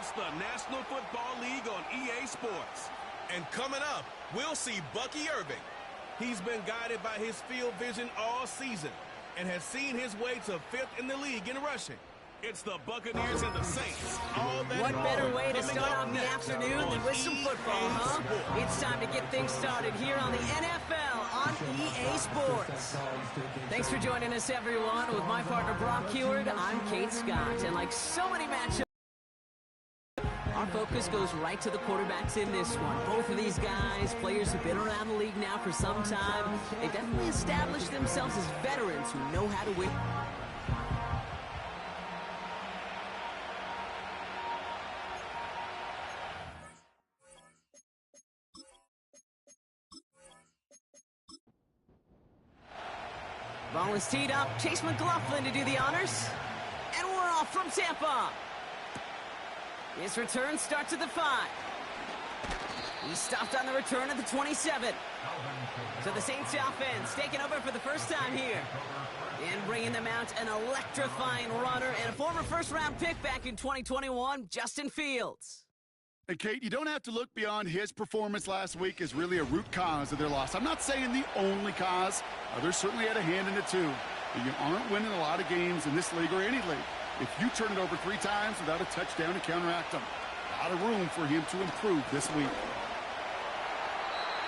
It's the National Football League on EA Sports. And coming up, we'll see Bucky Irving. He's been guided by his field vision all season and has seen his way to 5th in the league in rushing. It's the Buccaneers and the Saints. What better way to start off the afternoon than with some football, huh? It's time to get things started here on the NFL on EA Sports. Thanks for joining us, everyone. With my partner, Brock Heward, I'm Kate Scott. And like so many matchups, our focus goes right to the quarterbacks in this one. Both of these guys, players who've been around the league now for some time. They definitely established themselves as veterans who know how to win. Ball is teed up. Chase McLaughlin to do the honors. And we're off from Tampa. His return starts at the 5. He stopped on the return at the 27. So the Saints offense taking over for the first time here. And bringing them out an electrifying runner and a former first-round pick back in 2021, Justin Fields. And Kate, you don't have to look beyond his performance last week as really a root cause of their loss. I'm not saying the only cause. Others certainly had a hand in it too. But you aren't winning a lot of games in this league or any league if you turn it over 3 times without a touchdown to counteract them. A lot of room for him to improve this week.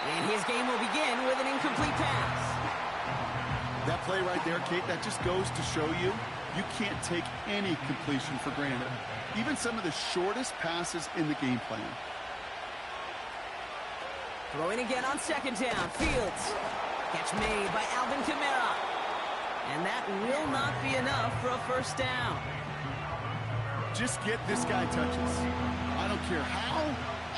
And his game will begin with an incomplete pass. That play right there, Kate, that just goes to show you can't take any completion for granted. Even some of the shortest passes in the game plan. Throwing again on second down. Fields. Catch made by Alvin Kamara. And that will not be enough for a first down. Just get this guy touches. I don't care how,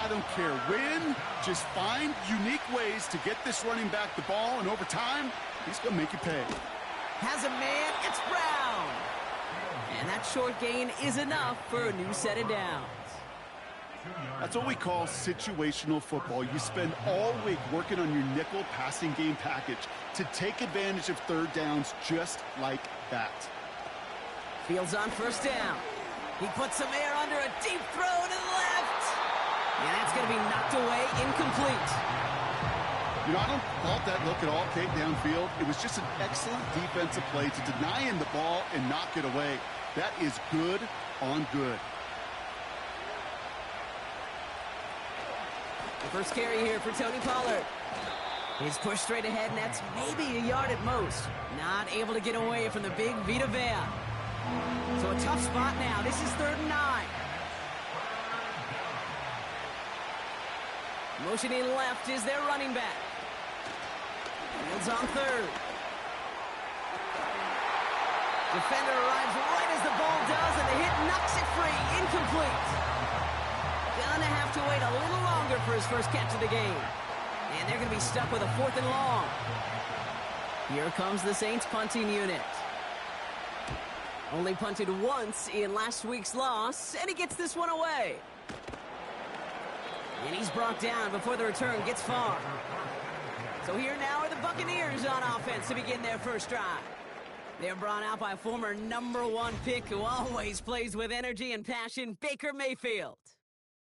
I don't care when. Just find unique ways to get this running back the ball, and over time, he's going to make you pay. Has a man, it's Brown. And that short gain is enough for a new set of downs. That's what we call situational football. You spend all week working on your nickel passing game package to take advantage of third downs just like that. Fields on first down. He puts some air under a deep throw to the left. And that's going to be knocked away, incomplete. You know, I don't fault that look at all, Kate, downfield. It was just an excellent defensive play to deny him the ball and knock it away. That is good on good. The first carry here for Tony Pollard. He's pushed straight ahead, and that's maybe a yard at most. Not able to get away from the big Vita Vea. So a tough spot now. This is 3rd and 9. Motioning left is their running back. Fields on 3rd. Defender arrives right as the ball does, and the hit knocks it free. Incomplete. Gonna have to wait a little longer for his first catch of the game. And they're going to be stuck with a 4th and long. Here comes the Saints punting unit. Only punted once in last week's loss, and he gets this one away. And he's brought down before the return gets far. So here now are the Buccaneers on offense to begin their first drive. They're brought out by former #1 pick who always plays with energy and passion, Baker Mayfield.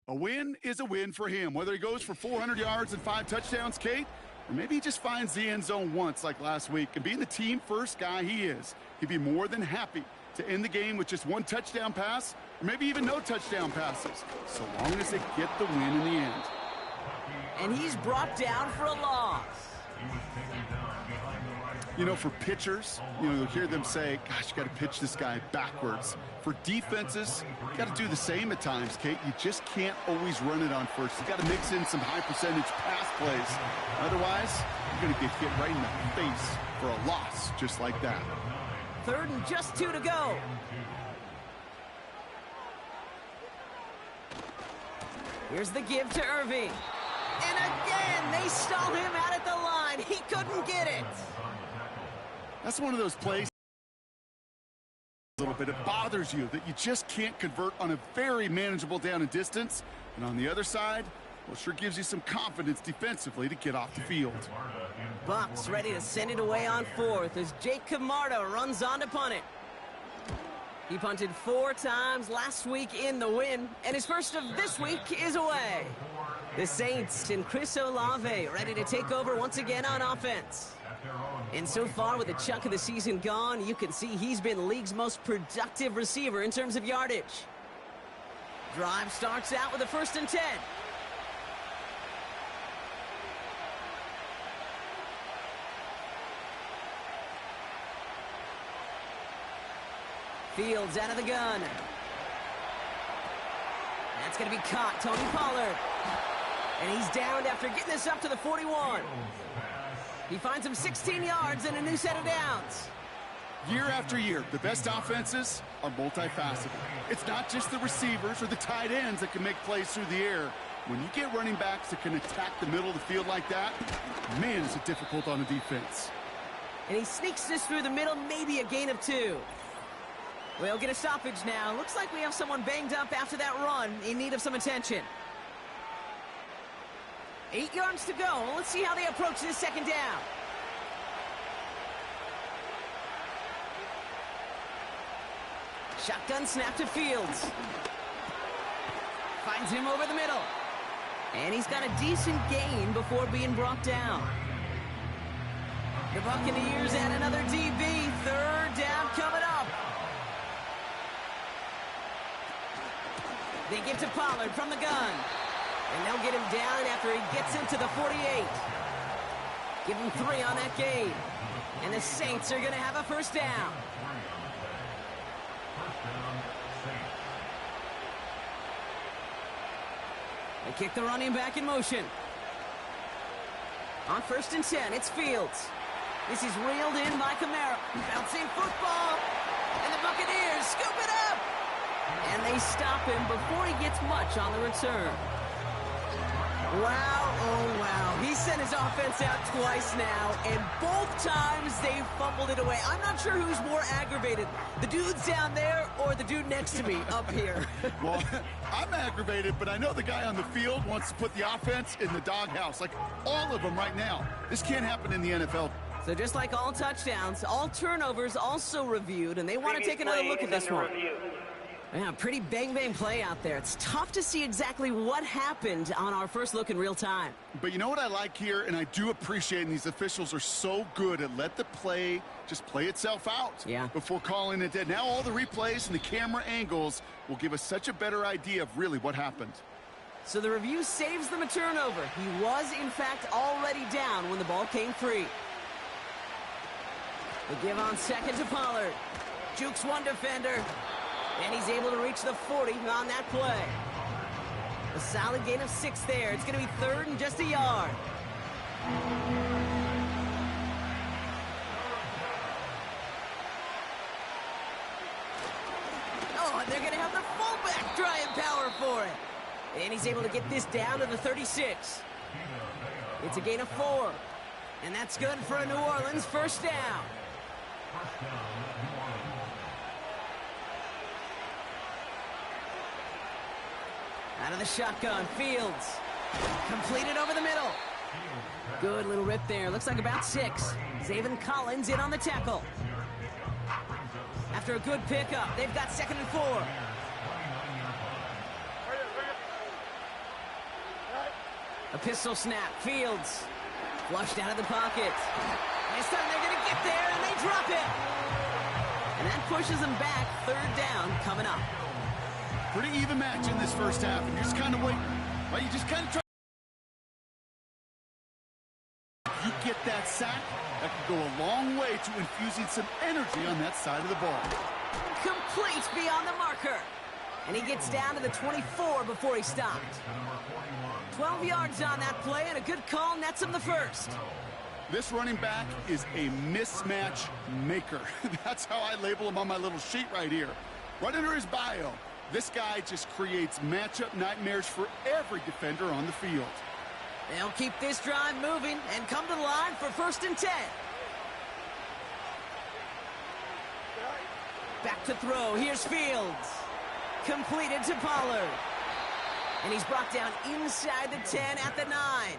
A win is a win for him, whether he goes for 400 yards and 5 touchdowns, Kate, or maybe he just finds the end zone once like last week. And being the team-first guy he is, he'd be more than happy to end the game with just 1 touchdown pass, or maybe even no touchdown passes, so long as they get the win in the end. And he's brought down for a loss. You know, for pitchers, you'll hear them say, gosh, you got to pitch this guy backwards. For defenses, you got to do the same at times, Kate. You just can't always run it on first. You got to mix in some high-percentage pass plays. Otherwise, you're going to get hit right in the face for a loss just like that. 3rd and just 2 to go. Here's the give to Irving. And again, they stall him out at the line. He couldn't get it. That's one of those plays a little bit. It bothers you that you just can't convert on a very manageable down and distance. And on the other side, well, sure gives you some confidence defensively to get off the field. Bucs ready to send it away on 4th as Jake Camarda runs on to punt it. He punted 4 times last week in the win, and his first of this week is away. The Saints and Chris Olave ready to take over once again on offense. And so far, with a chunk of the season gone, you can see he's been the league's most productive receiver in terms of yardage. Drive starts out with a 1st and 10. Fields out of the gun. That's going to be caught, Tony Pollard. And he's downed after getting this up to the 41. He finds him 16 yards and a new set of downs. Year after year, the best offenses are multifaceted. It's not just the receivers or the tight ends that can make plays through the air. When you get running backs that can attack the middle of the field like that, man, is it difficult on the defense. And he sneaks this through the middle, maybe a gain of 2. We'll get a stoppage now. Looks like we have someone banged up after that run in need of some attention. 8 yards to go. Let's see how they approach this 2nd down. Shotgun snap to Fields. Finds him over the middle. And he's got a decent gain before being brought down. The Buccaneers add another DB. 3rd down coming up. They give to Pollard from the gun. And they'll get him down after he gets into the 48. Give him 3 on that gain. And the Saints are going to have a 1st down. They kick the running back in motion. On 1st and 10, it's Fields. This is reeled in by Kamara. Bouncing football. And the Buccaneers scoop it up. And they stop him before he gets much on the return. Wow, oh wow. He sent his offense out twice now, and both times they fumbled it away. I'm not sure who's more aggravated, the dudes down there or the dude next to me up here. Well, I'm aggravated, but I know the guy on the field wants to put the offense in the doghouse, like all of them right now. This can't happen in the NFL. So just like all touchdowns, all turnovers also reviewed, and they want to take another look at this one. Yeah, pretty bang-bang play out there. It's tough to see exactly what happened on our first look in real time. But you know what I like here, and I do appreciate, and these officials are so good at let the play just play itself out before calling it dead. Now all the replays and the camera angles will give us such a better idea of really what happened. So the review saves them a turnover. He was, in fact, already down when the ball came free. The give on 2nd to Pollard. Jukes one defender. And he's able to reach the 40 on that play. A solid gain of 6 there. It's going to be 3rd and just a yard. Oh, and they're going to have the fullback trying power for it. And he's able to get this down to the 36. It's a gain of 4. And that's good for a New Orleans 1st down. Out of the shotgun, Fields. Completed over the middle. Good little rip there. Looks like about 6. Zaven Collins in on the tackle. After a good pickup, they've got 2nd and 4. A pistol snap. Fields. Flushed out of the pocket. This time they're going to get there, and they drop it. And that pushes them back. 3rd down coming up. Pretty even match in this first half, and you're just kind of waiting. Right? You just kind of try. You get that sack, that could go a long way to infusing some energy on that side of the ball. Complete beyond the marker. And he gets down to the 24 before he stopped. 12 yards on that play, and a good call nets him the 1st. This running back is a mismatch maker. That's how I label him on my little sheet right here. Right under his bio. This guy just creates matchup nightmares for every defender on the field. They'll keep this drive moving and come to the line for 1st and 10. Back to throw. Here's Fields. Completed to Pollard. And he's brought down inside the 10 at the 9.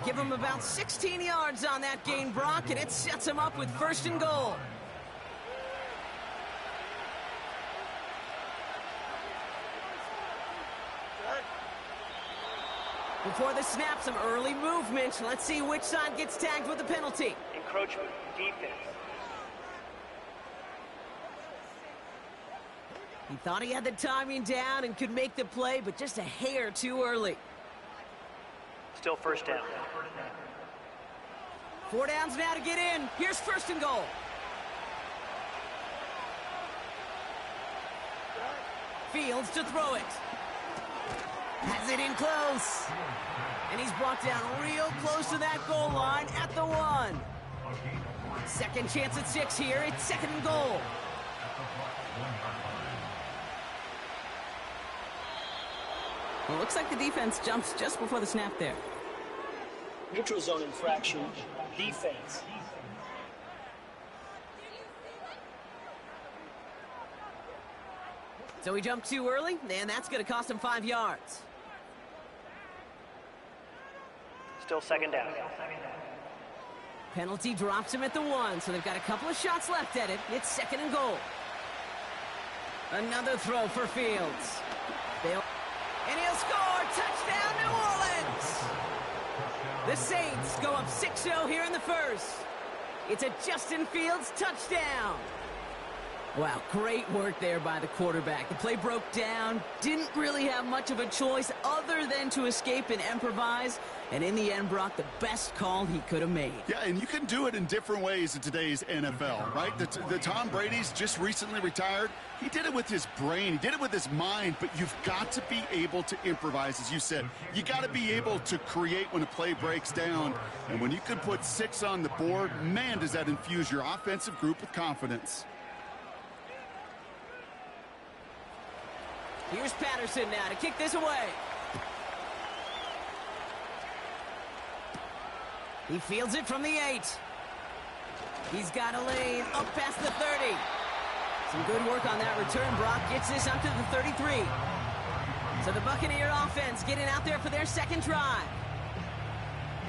Give him about 16 yards on that gain, Brock, and it sets him up with 1st and goal. Before the snap, some early movement. Let's see which side gets tagged with the penalty. Encroachment, defense. He thought he had the timing down and could make the play, but just a hair too early. Still first down. 4 downs now to get in. Here's first and goal. Fields to throw it. Has it in close. And he's brought down real close to that goal line at the 1. Second chance at 6 here. It's second and goal. Well, it looks like the defense jumps just before the snap there. Neutral zone infraction, defense. So he jumped too early, and that's going to cost him 5 yards. Still second down. Penalty drops him at the 1, so they've got a couple of shots left at it. It's second and goal. Another throw for Fields. And he'll score! Touchdown, New Orleans! The Saints go up 6-0 here in the first. It's a Justin Fields touchdown. Wow, great work there by the quarterback. The play broke down, didn't really have much of a choice other than to escape and improvise, and in the end brought the best call he could have made. Yeah, and you can do it in different ways in today's NFL, right? The Tom Brady's just recently retired. He did it with his brain. He did it with his mind, but you've got to be able to improvise, as you said. You got to be able to create when a play breaks down, and when you can put 6 on the board, man, does that infuse your offensive group with confidence. Here's Patterson now to kick this away. He fields it from the 8. He's got a lane up past the 30. Some good work on that return. Brock gets this up to the 33. So the Buccaneer offense getting out there for their second drive.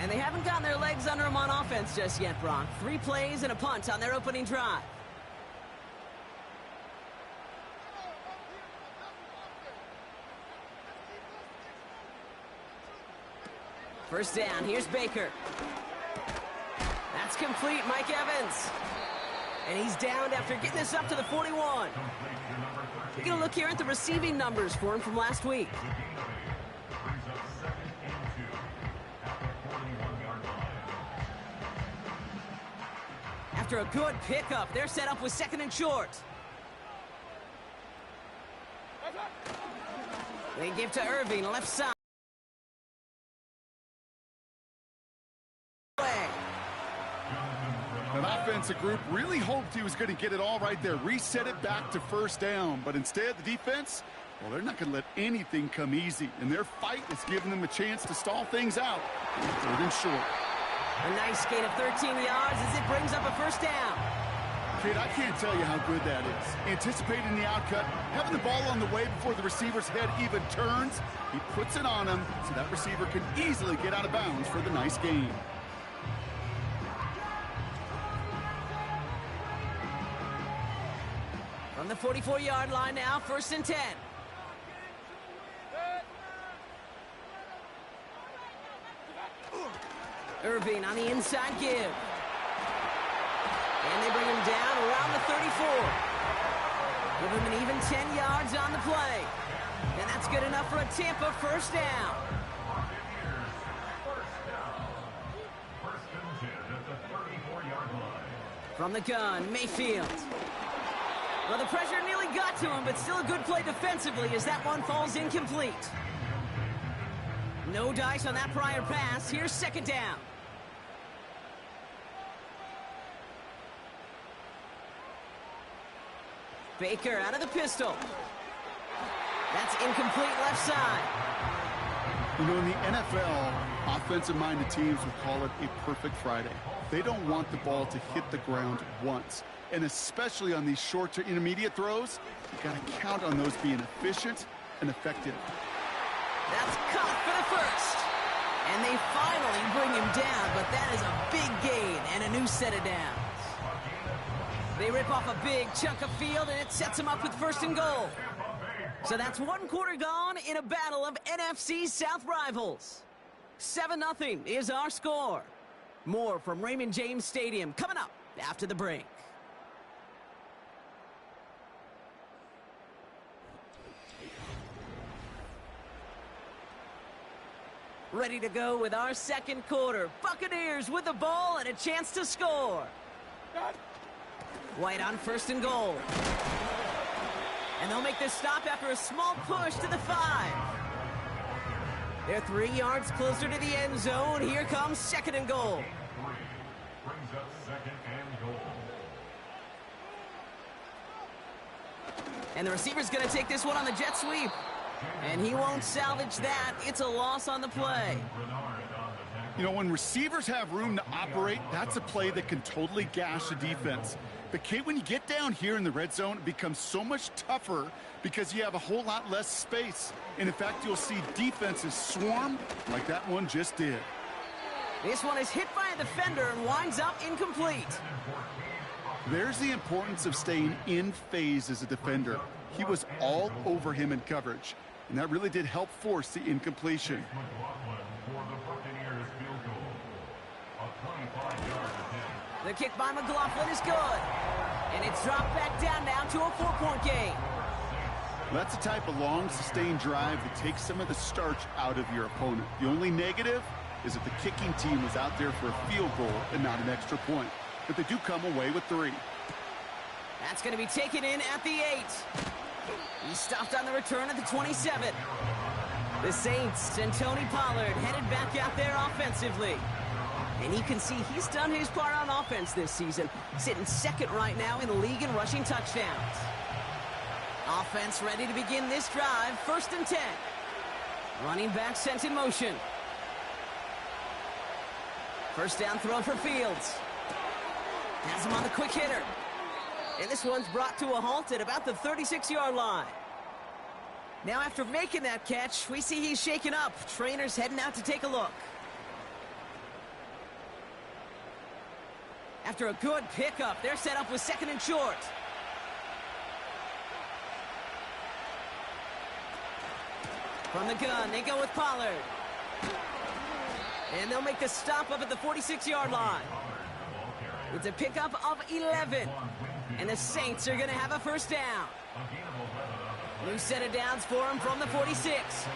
And they haven't gotten their legs under them on offense just yet, Brock. 3 plays and a punt on their opening drive. First down, here's Baker. That's complete, Mike Evans. And he's downed after getting this up to the 41. We're going to look here at the receiving numbers for him from last week. After a good pickup, they're set up with second and short. They give to Irving, left side. An offensive group really hoped he was going to get it all right there, reset it back to first down. But instead, the defense, well, they're not going to let anything come easy. And their fight is giving them a chance to stall things out. Third and short. A nice gain of 13 yards as it brings up a first down. Kid, I can't tell you how good that is. Anticipating the outcut, having the ball on the way before the receiver's head even turns. He puts it on him so that receiver can easily get out of bounds for the nice gain. From the 44-yard line now, first and 10. Irving on the inside give. And they bring him down around the 34. Give him an even 10 yards on the play. And that's good enough for a Tampa first down. From the gun, Mayfield. Well, the pressure nearly got to him, but still a good play defensively as that one falls incomplete. No dice on that prior pass. Here's second down. Baker out of the pistol. That's incomplete left side. You know, in the NFL, offensive-minded teams would call it a perfect Friday. They don't want the ball to hit the ground once. And especially on these short to intermediate throws, you've got to count on those being efficient and effective. That's caught for the first. And they finally bring him down, but that is a big gain and a new set of downs. They rip off a big chunk of field, and it sets them up with first and goal. So that's one quarter gone in a battle of NFC South rivals. 7-0 is our score. More from Raymond James Stadium coming up after the break. Ready to go with our second quarter. Buccaneers with the ball and a chance to score. White on 1st and goal. And they'll make this stop after a small push to the 5. They're 3 yards closer to the end zone. Here comes 2nd and goal. Brings up 2nd and goal. And the receiver's going to take this one on the jet sweep. And he won't salvage that. It's a loss on the play. You know, when receivers have room to operate, that's a play that can totally gash a defense. But, Kate, when you get down here in the red zone, it becomes so much tougher because you have a whole lot less space. And, in fact, you'll see defenses swarm like that one just did. This one is hit by a defender and winds up incomplete. There's the importance of staying in phase as a defender. He was all over him in coverage, and that really did help force the incompletion. The kick by McLaughlin is good. And it's dropped back down now to a 4-point game. That's the type of long, sustained drive that takes some of the starch out of your opponent. The only negative is that the kicking team was out there for a field goal and not an extra point. But they do come away with 3. That's going to be taken in at the 8. He stopped on the return at the 27. The Saints and Tony Pollard headed back out there offensively. And you can see he's done his part on offense this season, sitting 2nd right now in the league in rushing touchdowns. Offense ready to begin this drive, 1st and 10. Running back sent in motion. First down throw for Fields. Has him on the quick hitter. And this one's brought to a halt at about the 36-yard line. Now after making that catch, we see he's shaken up. Trainers heading out to take a look. After a good pickup, they're set up with 2nd and short. From the gun, they go with Pollard. And they'll make the stop up at the 46-yard line. It's a pickup of 11. And the Saints are going to have a first down. New set of downs for him from the 46.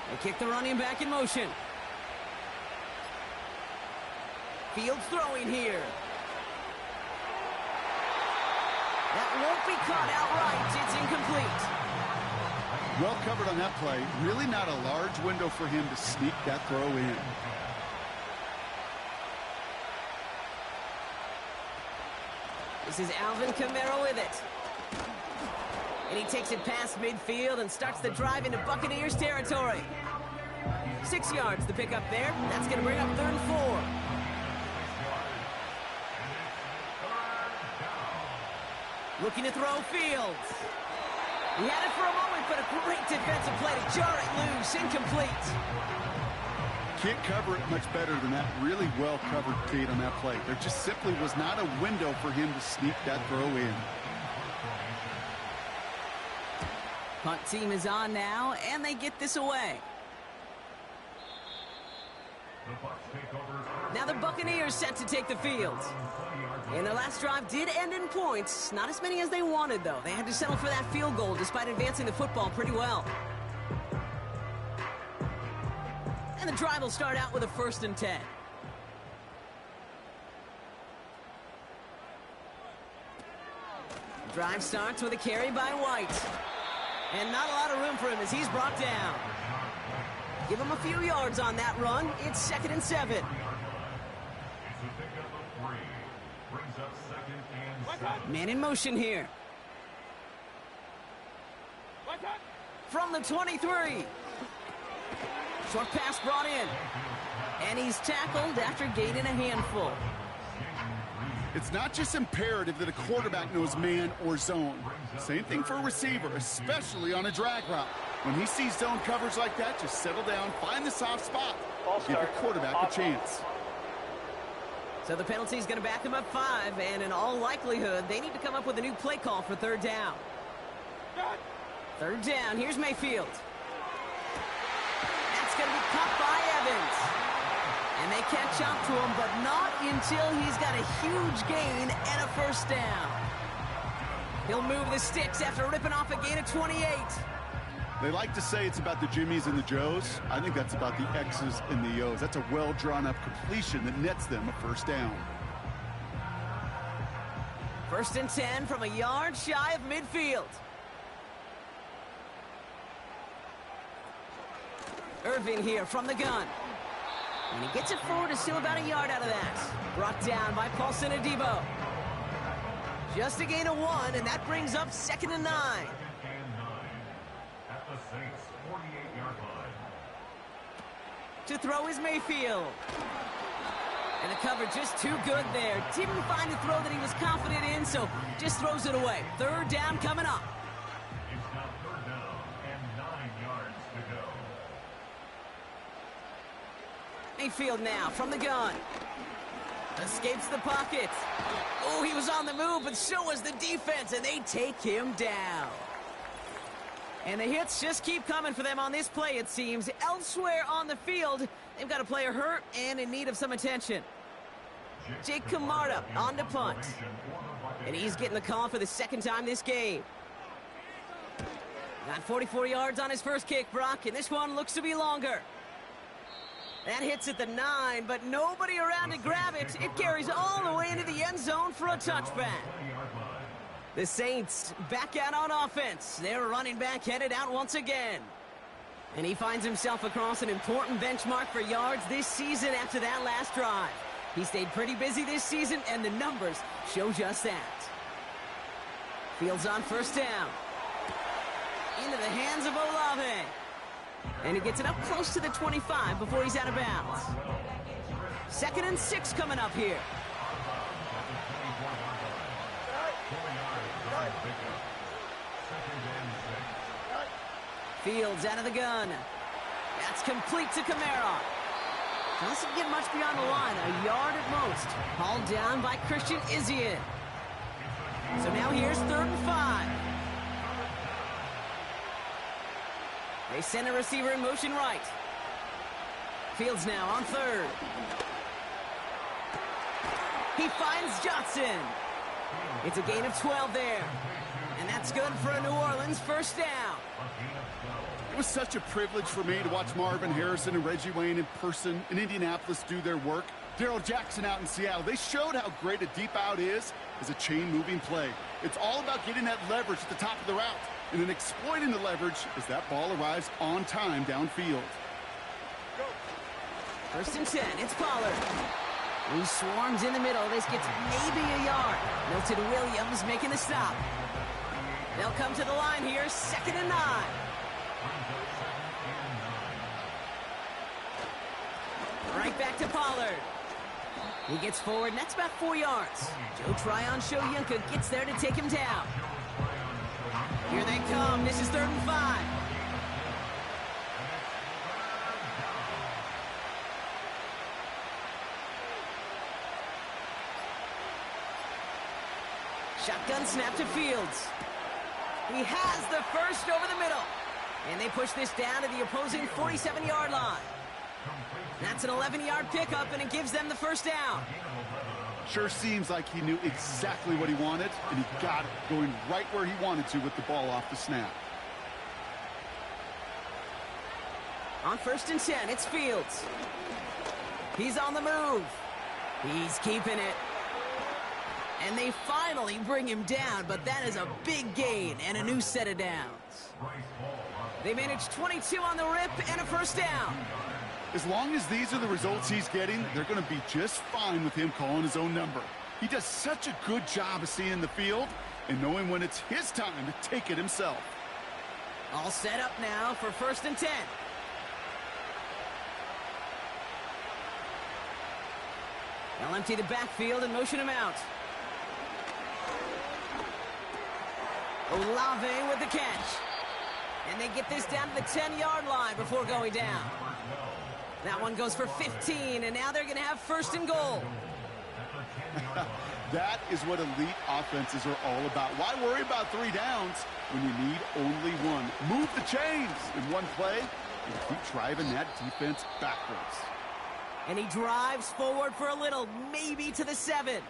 They kick the running back in motion. Fields throwing here. That won't be caught outright. It's incomplete. Well covered on that play. Really not a large window for him to sneak that throw in. This is Alvin Kamara with it. And he takes it past midfield and starts the drive into Buccaneers territory. 6 yards the pickup there. That's going to bring up 3rd and 4. Looking to throw Fields. He had it for a moment, but a great defensive play to jar it loose. Incomplete. Can't cover it much better than that. Really well covered, Kate, on that play. There just simply was not a window for him to sneak that throw in. Punt team is on now, and they get this away. Now the Buccaneers set to take the field. And their last drive did end in points. Not as many as they wanted, though. They had to settle for that field goal despite advancing the football pretty well. And the drive will start out with a 1st and 10. Drive starts with a carry by White. And not a lot of room for him as he's brought down. Give him a few yards on that run. It's 2nd and 7. Man in motion here. From the 23. Short pass brought in. And he's tackled after gaining a handful. It's not just imperative that a quarterback knows man or zone. Same thing for a receiver, especially on a drag route. When he sees zone coverage like that, just settle down, find the soft spot. Give your quarterback a chance. So the penalty is going to back him up 5, and in all likelihood, they need to come up with a new play call for 3rd down. Third down, here's Mayfield. That's going to be caught by Evans. And they catch up to him, but not until he's got a huge gain and a first down. He'll move the sticks after ripping off a gain of 28. They like to say it's about the Jimmies and the Joes. I think that's about the X's and the O's. That's a well-drawn-up completion that nets them a first down. First and 10 from a yard shy of midfield. Irving here from the gun. And he gets it forward, is still about a yard out of that. Brought down by Paulson Adebo. Just a gain of 1, and that brings up 2nd and 9. At the Saints' 48-yard line. To throw is Mayfield. And the cover just too good there. Didn't find a throw that he was confident in, so just throws it away. Third down coming up. It's now third down and 9 yards to go. Mayfield now from the gun. Escapes the pocket. Oh, he was on the move, but so was the defense, and they take him down. And the hits just keep coming for them on this play, it seems. Elsewhere on the field, they've got a player hurt and in need of some attention. Jake Camarda on to punt. And he's getting the call for the second time this game. Got 44 yards on his first kick, Brock, and this one looks to be longer. That hits at the 9, but nobody around to grab it. It carries all the way into the end zone for a touchback. The Saints back out on offense. Their running back headed out once again. And he finds himself across an important benchmark for yards this season after that last drive. He stayed pretty busy this season, and the numbers show just that. Fields on first down. Into the hands of Olave. And he gets it up close to the 25 before he's out of bounds. 2nd and 6 coming up here. Fields out of the gun. That's complete to Kamara. Doesn't get much beyond the line, a yard at most. Hauled down by Christian Izien. So now here's 3rd and 5. They send a receiver in motion right. Fields now on 3rd. He finds Johnson. It's a gain of 12 there. And that's good for a New Orleans first down. It was such a privilege for me to watch Marvin Harrison and Reggie Wayne in person in Indianapolis do their work. Darrell Jackson out in Seattle. They showed how great a deep out is as a chain-moving play. It's all about getting that leverage at the top of the route and then exploiting the leverage as that ball arrives on time downfield. First and 10, it's Pollard. He swarms in the middle. This gets maybe a yard. Milton Williams making the stop. They'll come to the line here, 2nd and 9. Right back to Pollard. He gets forward, and that's about 4 yards. Joe Tryon-Shoyinka gets there to take him down. Here they come. This is 3rd and 5. Shotgun snap to Fields. He has the first over the middle. And they push this down to the opposing 47-yard line. That's an 11-yard pickup, and it gives them the first down. Sure seems like he knew exactly what he wanted, and he got it, going right where he wanted to with the ball off the snap. On 1st and 10, it's Fields. He's on the move. He's keeping it. And they finally bring him down, but that is a big gain and a new set of downs. They managed 22 on the rip and a first down. As long as these are the results he's getting, they're going to be just fine with him calling his own number. He does such a good job of seeing the field and knowing when it's his time to take it himself. All set up now for 1st and 10. They'll empty the backfield and motion him out. Olave with the catch. And they get this down to the 10-yard line before going down. That one goes for 15, and now they're going to have 1st and goal. That is what elite offenses are all about. Why worry about 3 downs when you need only one? Move the chains in one play and keep driving that defense backwards. And he drives forward for a little, maybe to the 7.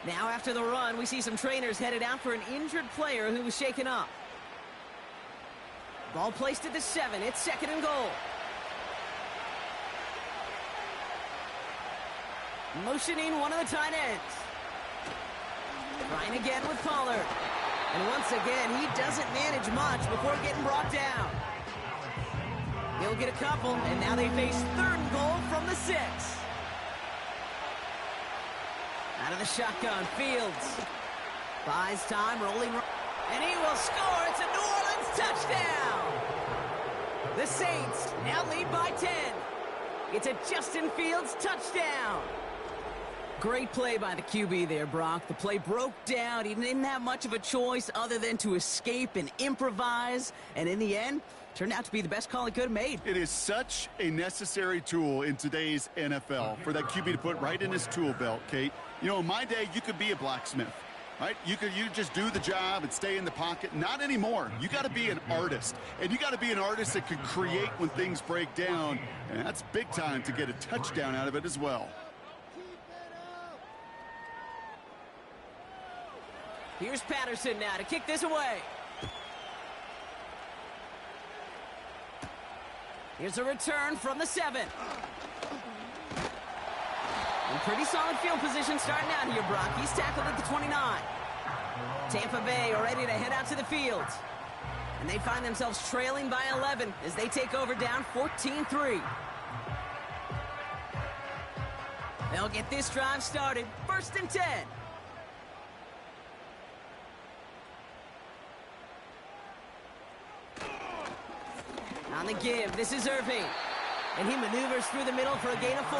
Now after the run, we see some trainers headed out for an injured player who was shaken up. Ball placed at the 7. It's 2nd and goal. Motioning one of the tight ends. Trying again with Pollard. And once again, he doesn't manage much before getting brought down. He'll get a couple, and now they face 3rd and goal from the 6. Out of the shotgun, Fields. Buys time, rolling. And he will score. It's a New Orleans touchdown. The Saints now lead by 10. It's a Justin Fields touchdown. Great play by the QB there, Brock. The play broke down. He didn't have much of a choice other than to escape and improvise. And in the end, turned out to be the best call he could have made. It is such a necessary tool in today's NFL for that QB to put right in his tool belt, Kate. You know, in my day, you could be a blacksmith, right? You just do the job and stay in the pocket. Not anymore. You got to be an artist. And you got to be an artist that can create when things break down. And that's big time to get a touchdown out of it as well. Here's Patterson now to kick this away. Here's a return from the 7. And pretty solid field position starting out here, Brock. He's tackled at the 29. Tampa Bay are ready to head out to the field. And they find themselves trailing by 11 as they take over down 14-3. They'll get this drive started. 1st and 10. On the give, this is Irving. And he maneuvers through the middle for a gain of 4.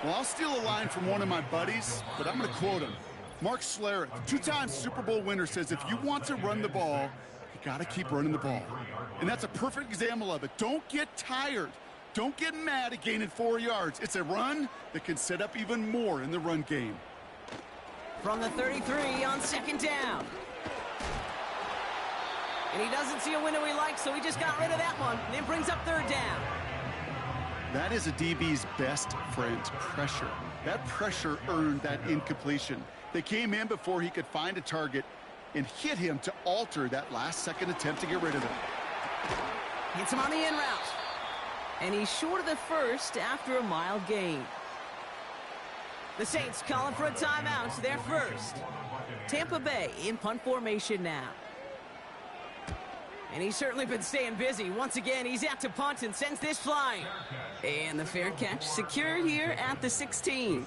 Well, I'll steal a line from one of my buddies, but I'm going to quote him. Mark Schlereth, 2-time Super Bowl winner, says if you want to run the ball, you got to keep running the ball. And that's a perfect example of it. Don't get tired. Don't get mad at gaining 4 yards. It's a run that can set up even more in the run game. From the 33 on 2nd down. And he doesn't see a window he likes, so he just got rid of that one. And it brings up 3rd down. That is a DB's best friend, pressure. That pressure earned that incompletion. They came in before he could find a target and hit him to alter that last-second attempt to get rid of it. Hits him on the in route. And he's short of the 1st after a mild gain. The Saints calling for a timeout. Their 1st. Tampa Bay in punt formation now. And he's certainly been staying busy. Once again, he's out to punt and sends this flying. And the fair catch secured here at the 16.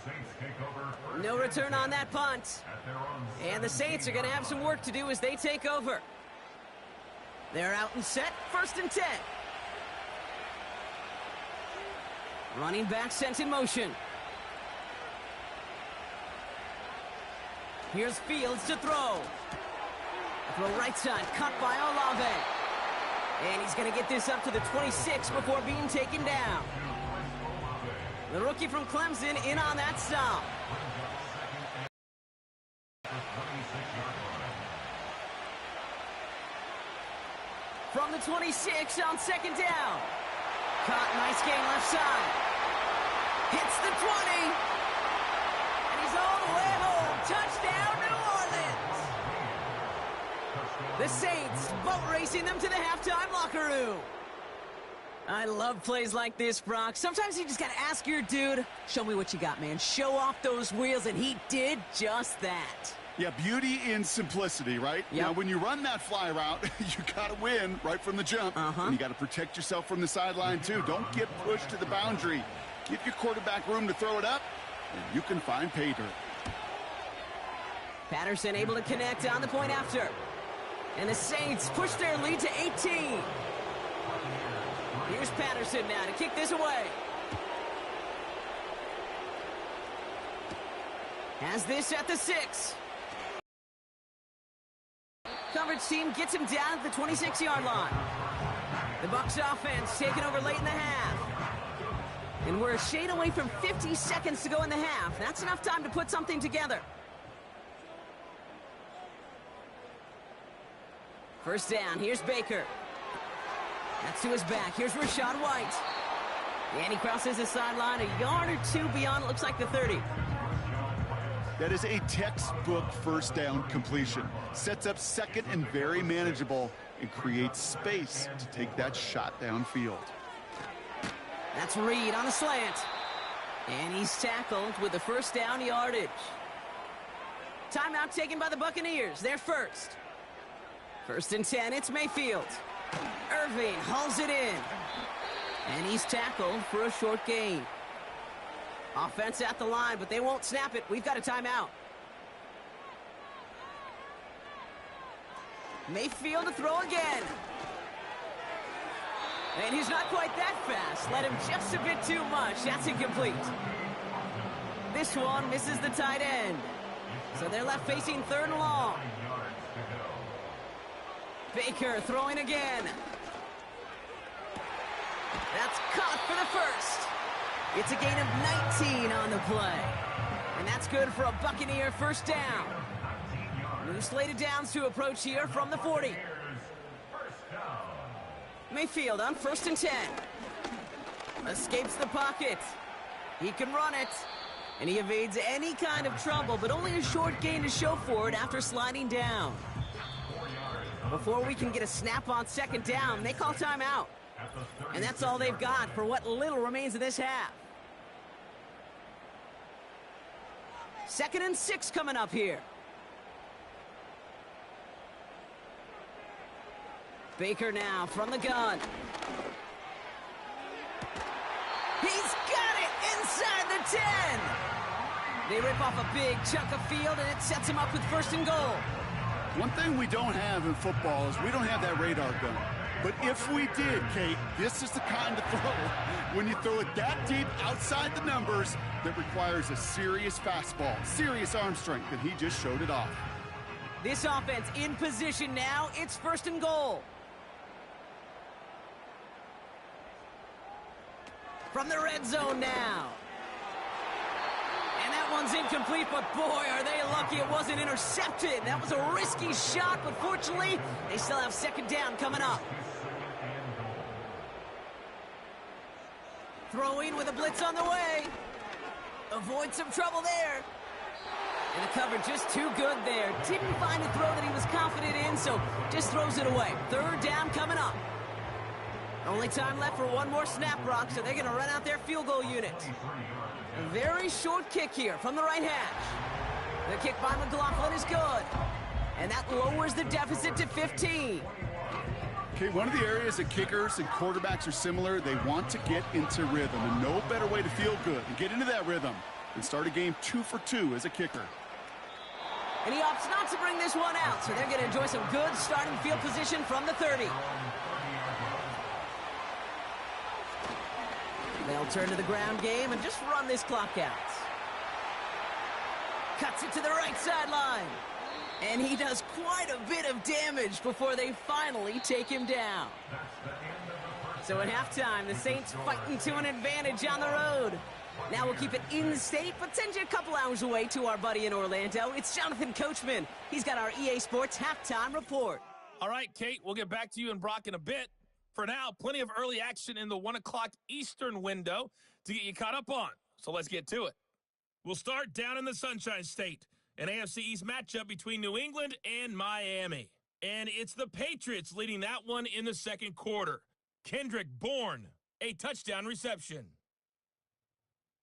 No return on that punt. And the Saints are going to have some work to do as they take over. They're out and set. 1st and 10. Running back sent in motion. Here's Fields to throw. Throw right side, cut by Olave. And he's going to get this up to the 26 before being taken down. The rookie from Clemson in on that stop. From the 26 on 2nd down. Caught, nice gain left side. Hits the 20. And he's all the way home. Touchdown, New Orleans. The Saints boat racing them to the halftime locker room. I love plays like this, Brock. Sometimes you just got to ask your dude, show me what you got, man. Show off those wheels, and he did just that. Yeah, beauty in simplicity, right? Yep. Now, when you run that fly route, you got to win right from the jump. And you got to protect yourself from the sideline, too. Don't get pushed to the boundary. Give your quarterback room to throw it up, and you can find pay dirt. Patterson able to connect on the point after. And the Saints push their lead to 18. Here's Patterson now to kick this away. Has this at the 6. Coverage team gets him down at the 26-yard line. The Bucs offense taking over late in the half. And we're a shade away from 50 seconds to go in the half. That's enough time to put something together. First down, here's Baker. That's to his back. Here's Rashad White. And he crosses the sideline a yard or two beyond, it looks like the 30. That is a textbook first down completion. Sets up second and very manageable and creates space to take that shot downfield. That's Reed on the slant. And he's tackled with the first down yardage. Timeout taken by the Buccaneers. They're first. First and 10, it's Mayfield. Irving hauls it in. And he's tackled for a short gain. Offense at the line, but they won't snap it. We've got a timeout. Mayfield to throw again. And he's not quite that fast. Let him just a bit too much. That's incomplete. This one misses the tight end. So they're left facing third and long. Baker throwing again. That's caught for the first. It's a gain of 19 on the play. And that's good for a Buccaneer first down. New slated downs to approach here from the 40. Mayfield on first and 10. Escapes the pocket. He can run it. And he evades any kind of trouble, but only a short gain to show for it after sliding down. Before we can get a snap on second down, they call timeout. And that's all they've got for what little remains of this half. 2nd and 6 coming up here. Baker now from the gun. He's got it inside the 10. They rip off a big chunk of field, and it sets him up with first and goal. One thing we don't have in football is we don't have that radar gun. But if we did, Kate, this is the kind of throw, when you throw it that deep outside the numbers, that requires a serious fastball, serious arm strength, and he just showed it off. This offense in position now. It's first and goal. From the red zone now. And that one's incomplete, but boy, are they lucky it wasn't intercepted. That was a risky shot, but fortunately, they still have second down coming up. Throwing with a blitz on the way. Avoid some trouble there. And the cover just too good there. Didn't find a throw that he was confident in, so just throws it away. Third down coming up. Only time left for one more snap, Brock, so they're going to run out their field goal unit. A very short kick here from the right hash. The kick by McLaughlin is good. And that lowers the deficit to 15. Okay, one of the areas that kickers and quarterbacks are similar, they want to get into rhythm. And no better way to feel good and get into that rhythm than start a game 2 for 2 as a kicker. And he opts not to bring this one out, so they're going to enjoy some good starting field position from the 30. They'll turn to the ground game and just run this clock out. Cuts it to the right sideline. And he does quite a bit of damage before they finally take him down. So at halftime, the Saints fighting to an advantage on the road. Now we'll keep it in-state, but send you a couple hours away to our buddy in Orlando. It's Jonathan Coachman. He's got our EA Sports halftime report. All right, Kate, we'll get back to you and Brock in a bit. For now, plenty of early action in the 1 o'clock Eastern window to get you caught up on. So let's get to it. We'll start down in the Sunshine State. An AFC East matchup between New England and Miami. And it's the Patriots leading that one in the second quarter. Kendrick Bourne, a touchdown reception.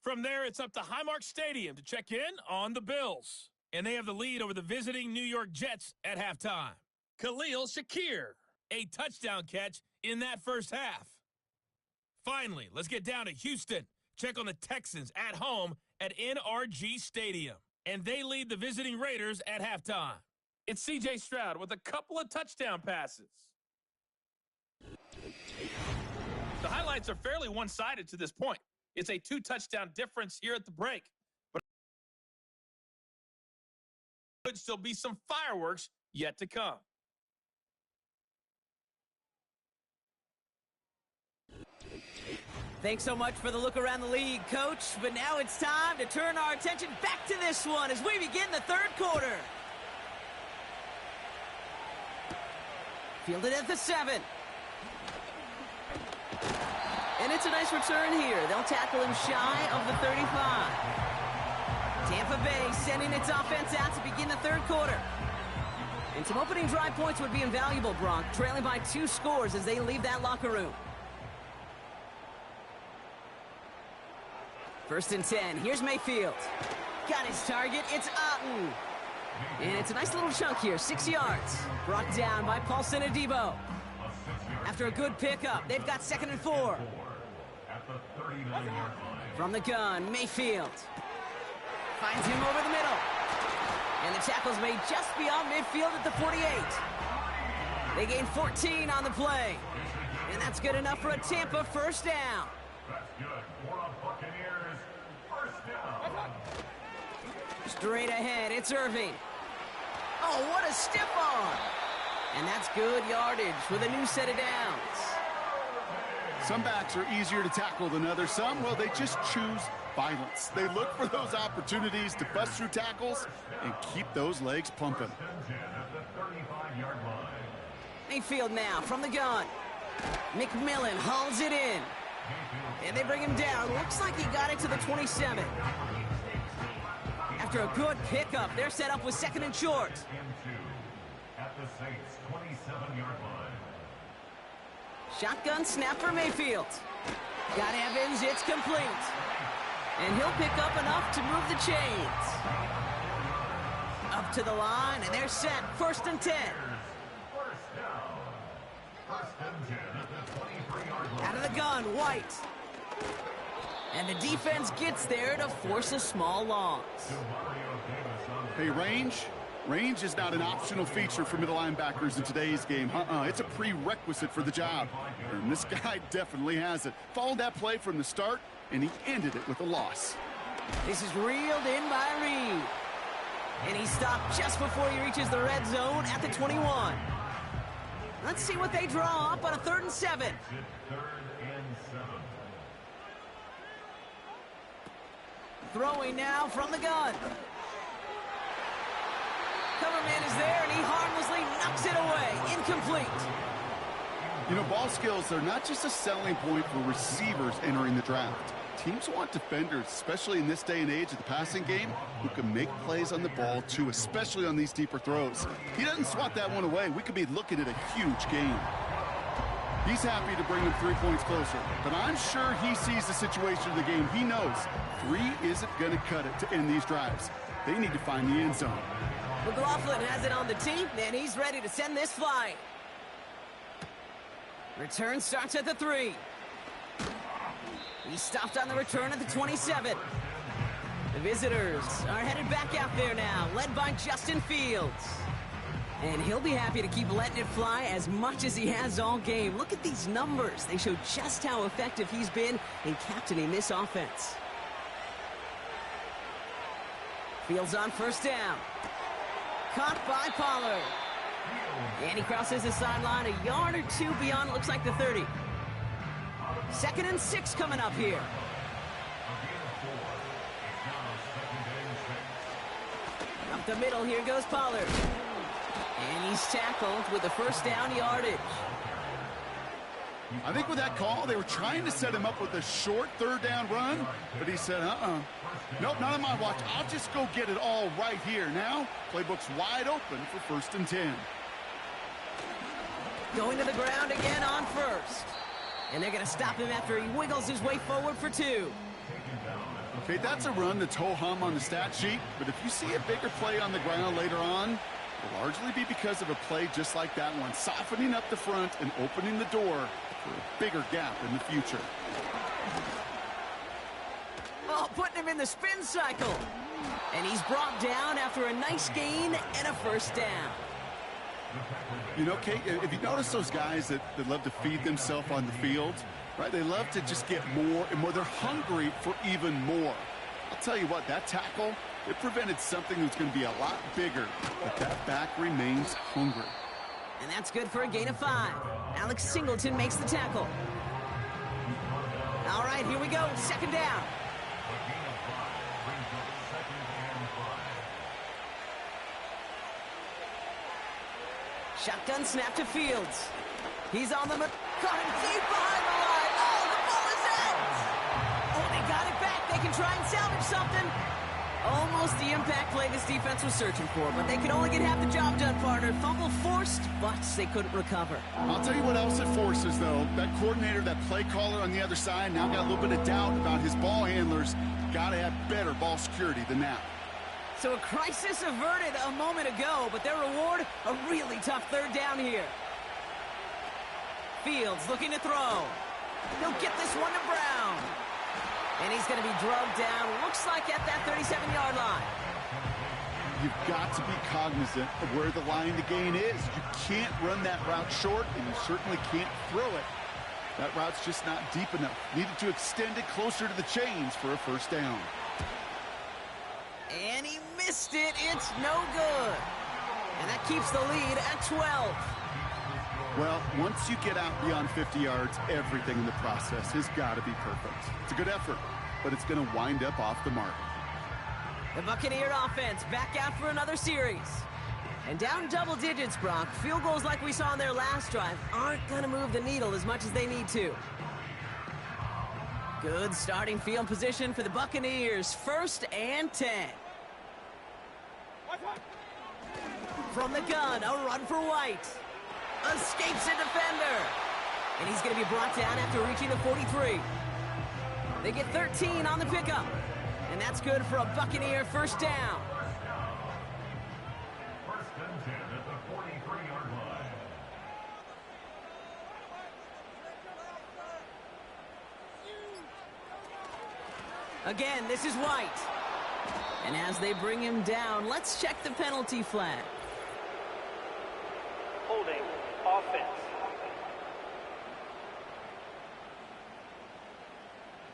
From there, it's up to Highmark Stadium to check in on the Bills. And they have the lead over the visiting New York Jets at halftime. Khalil Shakir, a touchdown catch in that first half. Finally, let's get down to Houston. Check on the Texans at home at NRG Stadium. And they lead the visiting Raiders at halftime. It's C.J. Stroud with a couple of touchdown passes. The highlights are fairly one-sided to this point. It's a 2-touchdown difference here at the break. But there could still be some fireworks yet to come. Thanks so much for the look around the league, Coach. But now it's time to turn our attention back to this one as we begin the third quarter. Fielded at the 7. And it's a nice return here. They'll tackle him shy of the 35. Tampa Bay sending its offense out to begin the third quarter. And some opening drive points would be invaluable, Brock, trailing by 2 scores as they leave that locker room. 1st and 10. Here's Mayfield. Got his target. It's Otten. And it's a nice little chunk here, 6 yards. Brought down by Paulson Adebo. After a good pickup, they've got 2nd and 4. From the gun, Mayfield. Finds him over the middle. And the tackle's made just beyond midfield at the 48. They gain 14 on the play. And that's good enough for a Tampa first down. That's good for a Buccaneers first down. Straight ahead, it's Irving. Oh, what a stiff arm. And that's good yardage with a new set of downs. Some backs are easier to tackle than others. Some, well, they just choose violence. They look for those opportunities to bust through tackles and keep those legs pumping. Mayfield now from the gun. McMillan hauls it in. And they bring him down. Looks like he got it to the 27. After a good pickup, they're set up with 2nd and short. At the Saints' 27-yard line. Shotgun snap for Mayfield. Got Evans, it's complete. And he'll pick up enough to move the chains. Up to the line, and they're set. 1st and 10. First down. 1st and 10 at the 23-yard line. Out of the gun, White. And the defense gets there to force a small loss. Hey, range is not an optional feature for middle linebackers in today's game. It's a prerequisite for the job. And this guy definitely has it. Followed that play from the start, and he ended it with a loss. This is reeled in by Reed. And he stopped just before he reaches the red zone at the 21. Let's see what they draw up on a 3rd and 7. 3rd and 7. Throwing now from the gun. Cover man is there, and he harmlessly knocks it away. Incomplete. You know, ball skills are not just a selling point for receivers entering the draft. Teams want defenders, especially in this day and age of the passing game, who can make plays on the ball, too, especially on these deeper throws. He doesn't swat that one away. We could be looking at a huge game. He's happy to bring him 3 points closer, but I'm sure he sees the situation of the game. He knows 3 isn't going to cut it to end these drives. They need to find the end zone. McLaughlin has it on the tee, and he's ready to send this flying. Return starts at the 3. He stopped on the return at the 27. The visitors are headed back out there now, led by Justin Fields. And he'll be happy to keep letting it fly as much as he has all game. Look at these numbers. They show just how effective he's been in captaining this offense. Fields on 1st down. Caught by Pollard. And he crosses the sideline a yard or 2 beyond, looks like the 30. 2nd and 6 coming up here. Up the middle, here goes Pollard. And he's tackled with the 1st down yardage. I think with that call, they were trying to set him up with a short 3rd down run, but he said, nope, not on my watch. I'll just go get it all right here. Now, playbook's wide open for 1st and 10. Going to the ground again on 1st. And they're going to stop him after he wiggles his way forward for 2. Okay, that's a run that's ho-hum on the stat sheet, but if you see a bigger play on the ground later on, it'll largely be because of a play just like that one, softening up the front and opening the door for a bigger gap in the future. Oh, putting him in the spin cycle. And he's brought down after a nice gain and a 1st down. You know, Kate, if you notice those guys that love to feed themselves on the field, right? They love to just get more and more. They're hungry for even more. I'll tell you what, that tackle, it prevented something that's going to be a lot bigger, but that back remains hungry. And that's good for a gain of 5. Alex Singleton makes the tackle. All right, here we go. Second down. Shotgun snap to Fields. He's on the move. Caught him deep behind the line. Oh, the ball is out. Oh, they got it back. They can try and salvage something. Almost the impact play this defense was searching for, but they could only get half the job done, partner. Fumble forced, but they couldn't recover. I'll tell you what else it forces, though. That coordinator, that play caller on the other side, now got a little bit of doubt about his ball handlers. Got to have better ball security than that. So a crisis averted a moment ago, but their reward, a really tough third down here. Fields looking to throw. He'll get this one to Brown. And he's going to be drugged down, looks like at that 37-yard line. You've got to be cognizant of where the line to gain is. You can't run that route short, and you certainly can't throw it. That route's just not deep enough. Needed to extend it closer to the chains for a first down. And he missed it. It's no good. And that keeps the lead at 12. Well, once you get out beyond 50 yards, everything in the process has got to be perfect. It's a good effort, but it's going to wind up off the mark. The Buccaneer offense back out for another series. And down double digits, Brock. Field goals like we saw in their last drive aren't going to move the needle as much as they need to. Good starting field position for the Buccaneers. 1st and 10. From the gun, a run for White. Escapes a defender. And he's going to be brought down after reaching the 43. They get 13 on the pickup. And that's good for a Buccaneer first down. First and 10 at the 43-yard line. Again, this is White. And as they bring him down, let's check the penalty flag. Holding. Offense.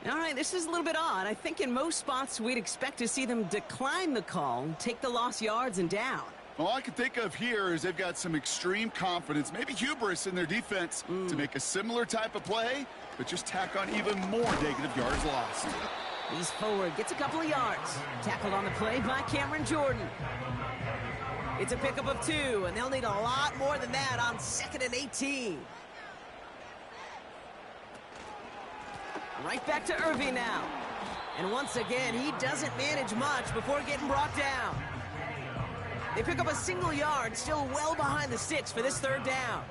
All right, this is a little bit odd. I think in most spots we'd expect to see them decline the call, take the lost yards and down. All I can think of here is they've got some extreme confidence, maybe hubris in their defense to make a similar type of play, but just tack on even more negative yards lost. He's forward, gets a couple of yards. Tackled on the play by Cameron Jordan. It's a pickup of 2, and they'll need a lot more than that on 2nd and 18. Right back to Irving now. And once again, he doesn't manage much before getting brought down. They pick up a single yard, still well behind the sticks for this 3rd down.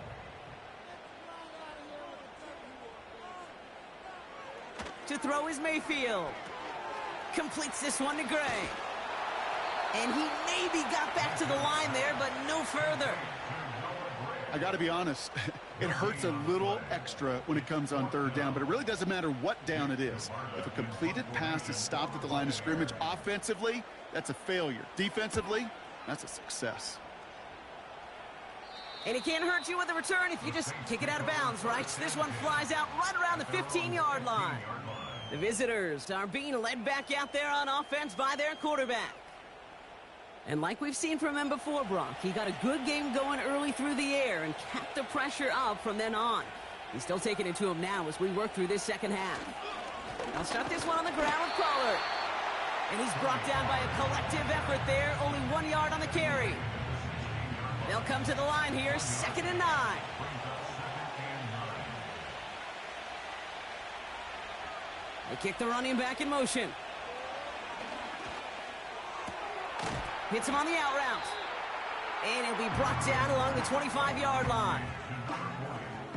To throw is Mayfield. Completes this one to Gray. And he maybe got back to the line there, but no further. I got to be honest, it hurts a little extra when it comes on 3rd down, but it really doesn't matter what down it is. If a completed pass is stopped at the line of scrimmage offensively, that's a failure. Defensively, that's a success. And he can't hurt you with the return if you just kick it out of bounds, right? This one flies out right around the 15-yard line. The visitors are being led back out there on offense by their quarterback. And like we've seen from him before, Brock, he got a good game going early through the air and kept the pressure up from then on. He's still taking it to him now as we work through this second half. I'll start this one on the ground with Pollard. And he's brought down by a collective effort there, only 1 yard on the carry. They'll come to the line here, 2nd and 9. They kick the running back in motion. Hits him on the out route. And he'll be brought down along the 25-yard line.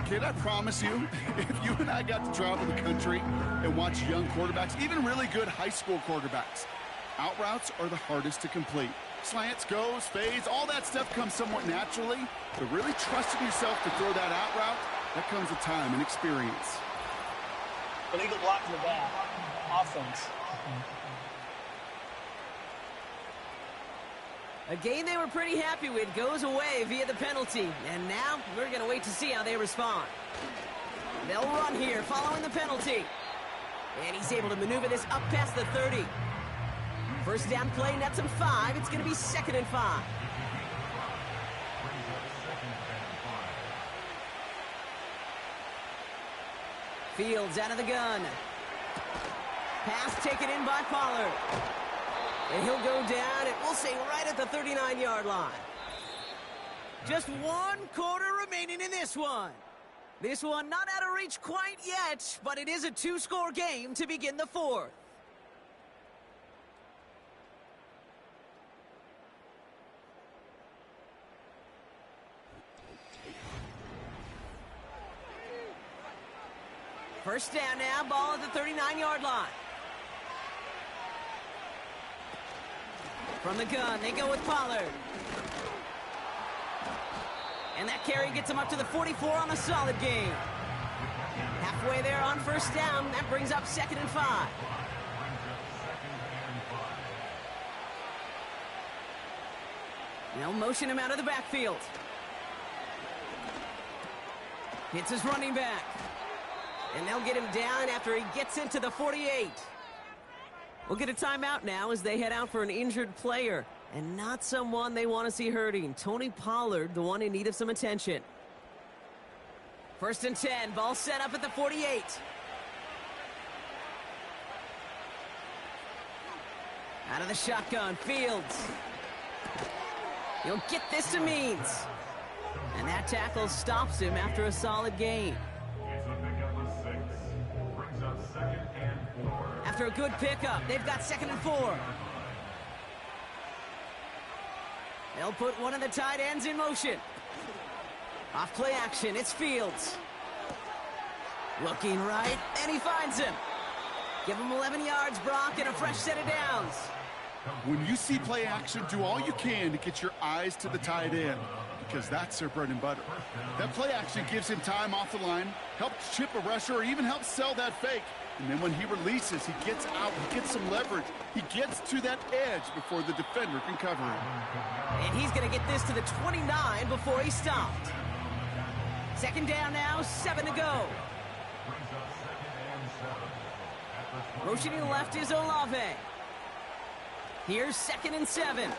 Kid, I promise you, if you and I got to travel the country and watch young quarterbacks, even really good high school quarterbacks, out routes are the hardest to complete. Slants, goes, fades, all that stuff comes somewhat naturally. But really trusting yourself to throw that out route, that comes with time and experience. Illegal block in the back. Offense. A game they were pretty happy with goes away via the penalty. And now we're going to wait to see how they respond. They'll run here following the penalty. And he's able to maneuver this up past the 30. First down play nets him 5. It's going to be 2nd and 5. Fields out of the gun. Pass taken in by Pollard. And he'll go down, and we'll say right at the 39-yard line. Just 1 quarter remaining in this one. This one not out of reach quite yet, but it is a 2-score game to begin the 4th. First down now, ball at the 39-yard line. From the gun, they go with Pollard. And that carry gets him up to the 44 on a solid gain. Halfway there on first down, that brings up 2nd and 5. They'll motion him out of the backfield. Hits his running back. And they'll get him down after he gets into the 48. We'll get a timeout now as they head out for an injured player. And not someone they want to see hurting. Tony Pollard, the one in need of some attention. 1st and 10, ball set up at the 48. Out of the shotgun, Fields. He'll get this to Means. And that tackle stops him after a solid gain. After a good pickup, they've got 2nd and 4. They'll put one of the tight ends in motion. Off play action, it's Fields. Looking right, and he finds him. Give him 11 yards, Brock, and a fresh set of downs. When you see play action, do all you can to get your eyes to the tight end, because that's their bread and butter. That play action gives him time off the line, helps chip a rusher, or even helps sell that fake. And then when he releases, he gets out, he gets some leverage. He gets to that edge before the defender can cover him. And he's going to get this to the 29 before he stopped. 2nd down now, 7 to go. Motioning left is Olave. Here's 2nd and 7.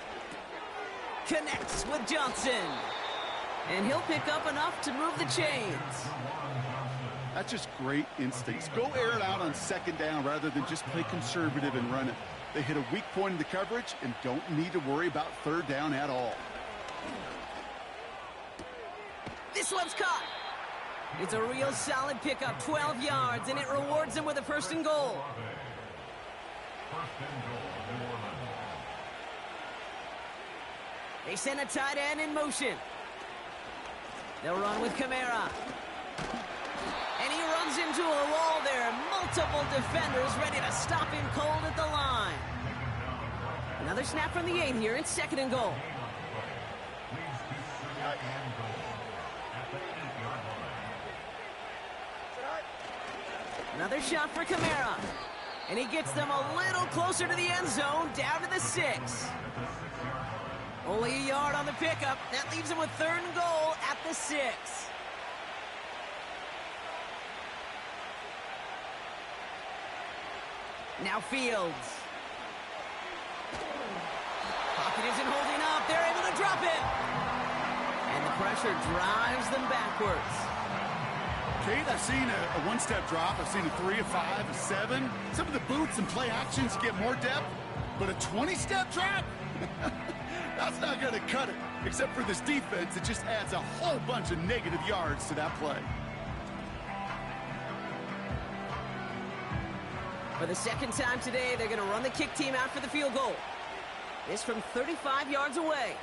Connects with Johnson. And he'll pick up enough to move the chains. That's just great instincts. Go air it out on 2nd down rather than just play conservative and run it. They hit a weak point in the coverage and don't need to worry about 3rd down at all. This one's caught. It's a real solid pickup, 12 yards, and it rewards him with a 1st and goal. They send a tight end in motion. They'll run with Kamara. And he runs into a wall there. Multiple defenders ready to stop him cold at the line. Another snap from the 8 here. It's 2nd and goal. Another shot for Kamara. And he gets them a little closer to the end zone, down to the 6. Only a yard on the pickup. That leaves him with 3rd and goal at the 6. Now Fields. Pocket isn't holding up. They're able to drop it. And the pressure drives them backwards. Kate, I've seen a one-step drop. I've seen a 3, a 5, a 7. Some of the boots and play actions get more depth. But a 20-step drop? That's not going to cut it. Except for this defense, it just adds a whole bunch of negative yards to that play. For the 2nd time today, they're going to run the kick team out for the field goal. This from 35 yards away.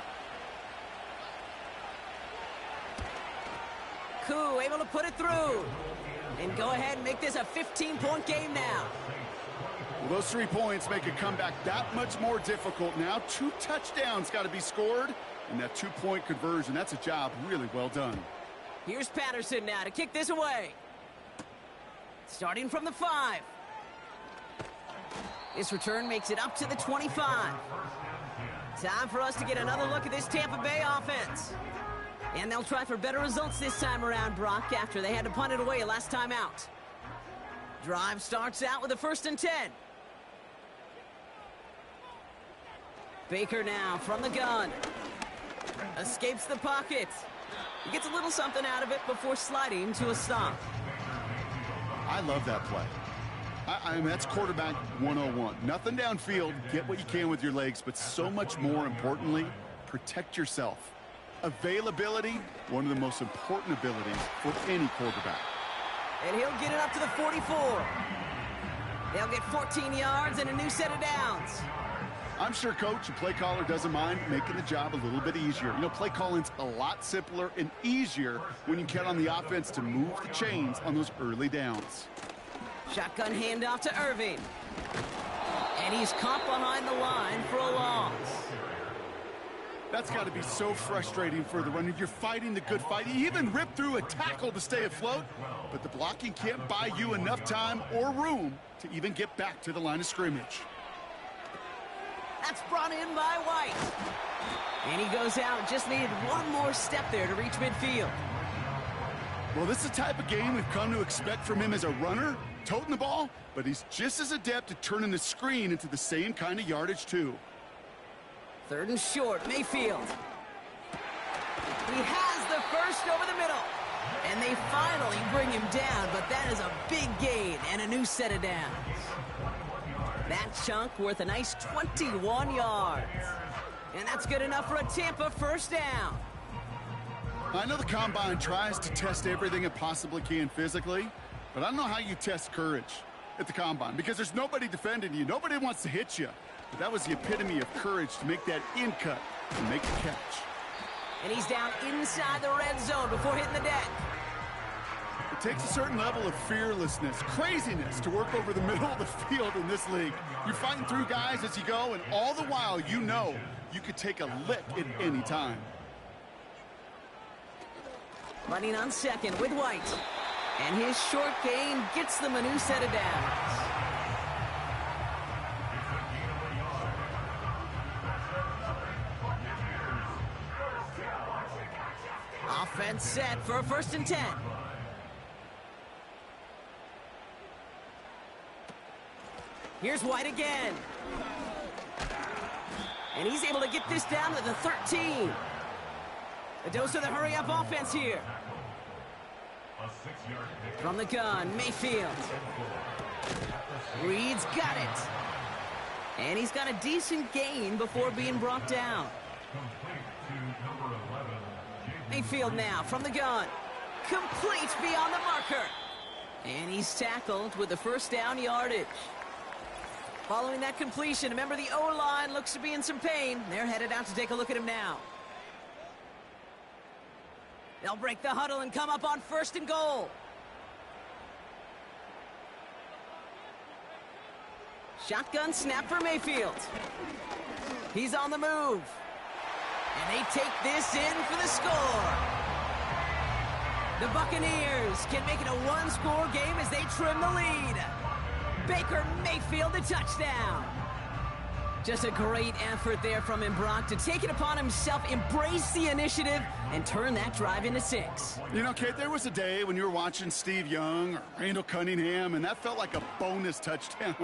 Koo able to put it through. And go ahead and make this a 15-point game now. Well, those 3 points make a comeback that much more difficult now. 2 touchdowns got to be scored. And that 2-point conversion, that's a job really well done. Here's Patterson now to kick this away. Starting from the 5. This return makes it up to the 25. Time for us to get another look at this Tampa Bay offense. And they'll try for better results this time around, Brock, after they had to punt it away last time out. Drive starts out with a 1st and 10. Baker now from the gun. Escapes the pocket. He gets a little something out of it before sliding to a stop. I love that play. I mean, that's quarterback 101. Nothing downfield, get what you can with your legs, but so much more importantly, protect yourself. Availability, one of the most important abilities for any quarterback. And he'll get it up to the 44. They'll get 14 yards and a new set of downs. I'm sure coach and play caller doesn't mind making the job a little bit easier. You know, play calling's a lot simpler and easier when you count on the offense to move the chains on those early downs. Shotgun handoff to Irving. And he's caught behind the line for a loss. That's got to be so frustrating for the runner. You're fighting the good fight. You even rip through a tackle to stay afloat, but the blocking can't buy you enough time or room to even get back to the line of scrimmage. That's brought in by White. And he goes out. Just needed one more step there to reach midfield. Well, this is the type of game we've come to expect from him as a runner, toting the ball, but he's just as adept at turning the screen into the same kind of yardage, too. 3rd and short, Mayfield. He has the first over the middle. And they finally bring him down, but that is a big gain and a new set of downs. That chunk worth a nice 21 yards. And that's good enough for a Tampa first down. I know the Combine tries to test everything it possibly can physically, but I don't know how you test courage at the Combine because there's nobody defending you. Nobody wants to hit you. But that was the epitome of courage to make that in cut and make the catch. And he's down inside the red zone before hitting the deck. It takes a certain level of fearlessness, craziness to work over the middle of the field in this league. You're fighting through guys as you go, and all the while you know you could take a lick at any time. Running on 2nd with White. And his short gain gets them a new set of downs. Offense set for a 1st and 10. Here's White again. And he's able to get this down to the 13. A dose of the hurry-up offense here. From the gun, Mayfield. Reed's got it. And he's got a decent gain before being brought down. Mayfield now from the gun. Complete beyond the marker. And he's tackled with the first down yardage. Following that completion, remember the O-line looks to be in some pain. They're headed out to take a look at him now. They'll break the huddle and come up on 1st and goal. Shotgun snap for Mayfield. He's on the move. And they take this in for the score. The Buccaneers can make it a one-score game as they trim the lead. Baker Mayfield, the touchdown. Just a great effort there from him, Brock, to take it upon himself, embrace the initiative, and turn that drive into 6. You know, Kate, there was a day when you were watching Steve Young or Randall Cunningham, and that felt like a bonus touchdown.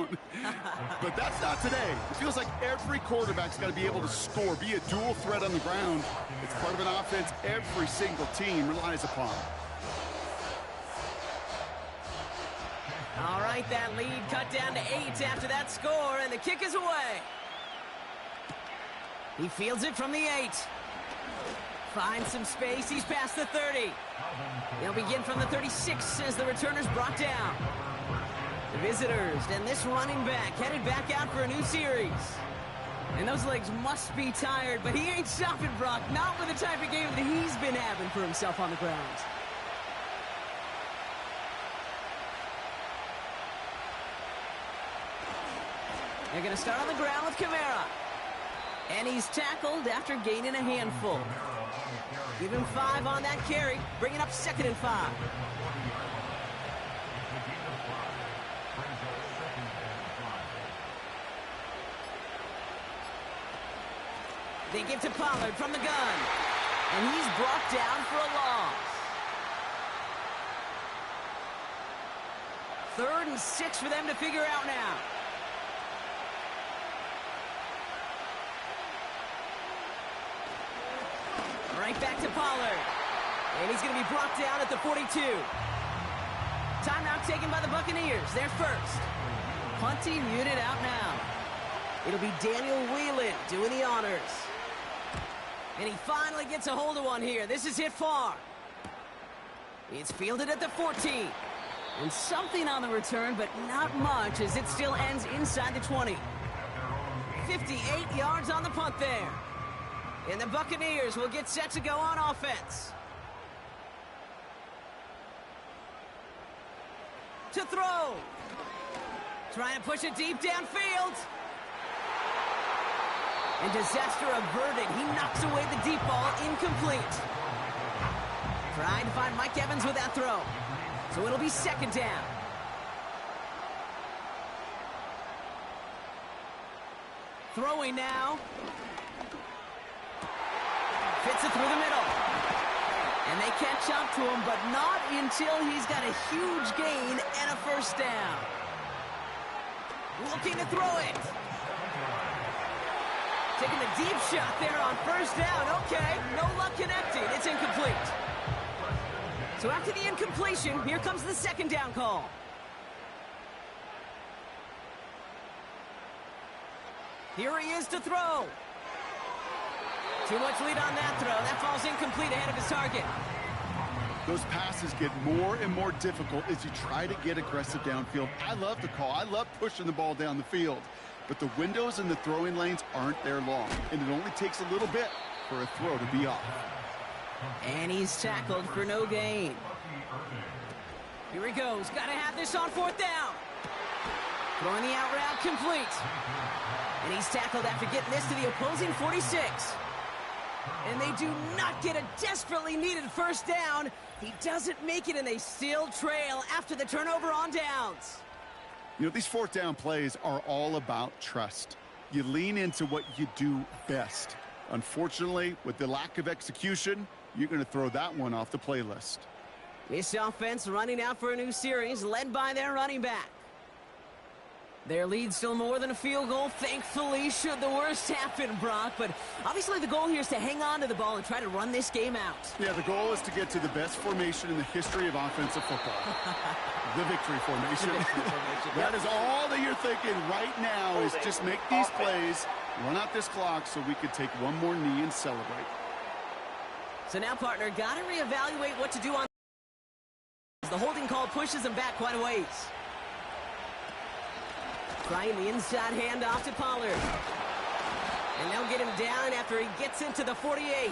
But that's not today. It feels like every quarterback's got to be able to score, be a dual threat on the ground. It's part of an offense every single team relies upon. All right, that lead cut down to 8 after that score, and the kick is away. He fields it from the 8. Finds some space. He's past the 30. They'll begin from the 36 as the returner's brought down. The visitors and this running back headed back out for a new series. And those legs must be tired, but he ain't stopping, Brock. Not with the type of game that he's been having for himself on the ground. They're going to start on the ground with Kamara. And he's tackled after gaining a handful. Give him 5 on that carry, bringing up 2nd and 5. They give to Pollard from the gun. And he's brought down for a loss. 3rd and 6 for them to figure out now. Right back to Pollard. And he's going to be brought down at the 42. Timeout taken by the Buccaneers. They're first. Punting unit out now. It'll be Daniel Whelan doing the honors. And he finally gets a hold of one here. This is hit far. It's fielded at the 14. And something on the return, but not much, as it still ends inside the 20. 58 yards on the punt there. And the Buccaneers will get set to go on offense. To throw. Trying to push it deep downfield. And disaster averted. He knocks away the deep ball, incomplete. Trying to find Mike Evans with that throw. So it'll be second down. Throwing now. Fits it through the middle. And they catch up to him, but not until he's got a huge gain and a first down. Looking to throw it. Taking a deep shot there on first down. Okay, no luck connecting. It's incomplete. So after the incompletion, here comes the second down call. Here he is to throw. Too much lead on that throw. That falls incomplete ahead of his target. Those passes get more and more difficult as you try to get aggressive downfield. I love the call. I love pushing the ball down the field. But the windows in the throwing lanes aren't there long, and it only takes a little bit for a throw to be off. And he's tackled for no gain. Here he goes. Got to have this on fourth down. Throwing the out route complete. And he's tackled after getting this to the opposing 46. And they do not get a desperately needed first down. He doesn't make it, and they still trail after the turnover on downs. You know, these fourth down plays are all about trust. You lean into what you do best. Unfortunately, with the lack of execution, you're going to throw that one off the playlist. This offense running out for a new series, led by their running back. Their lead still more than a field goal, thankfully, should the worst happen, Brock. But obviously the goal here is to hang on to the ball and try to run this game out. Yeah, the goal is to get to the best formation in the history of offensive football. The victory formation. The victory formation. That is all that you're thinking right now, is just make these plays, run out this clock so we could take one more knee and celebrate. So now, partner, got to reevaluate what to do on the holding call pushes him back quite a ways. Trying the inside handoff to Pollard. And they'll get him down after he gets into the 48.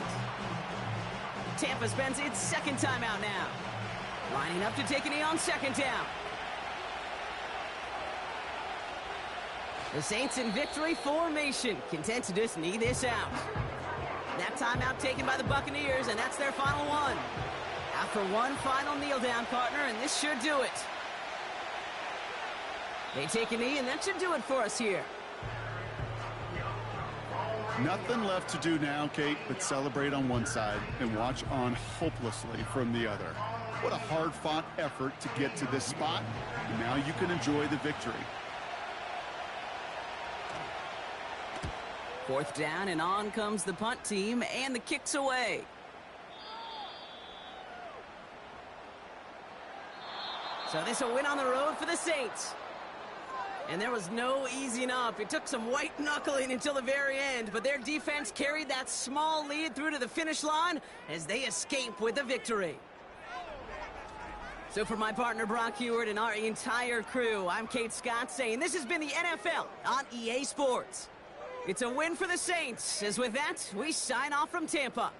Tampa spends its second timeout now. Lining up to take a knee on second down. The Saints in victory formation, content to just knee this out. That timeout taken by the Buccaneers, and that's their final one. After one final kneel down, partner, and this should do it. They take a knee, and that should do it for us here. Nothing left to do now, Kate, but celebrate on one side and watch on hopelessly from the other. What a hard-fought effort to get to this spot, and now you can enjoy the victory. Fourth down, and on comes the punt team, and the kick's away. So this a win on the road for the Saints. And there was no easing up. It took some white knuckling until the very end, but their defense carried that small lead through to the finish line as they escape with the victory. So for my partner Brock Heward and our entire crew, I'm Kate Scott saying this has been the NFL on EA Sports. It's a win for the Saints, as with that, we sign off from Tampa.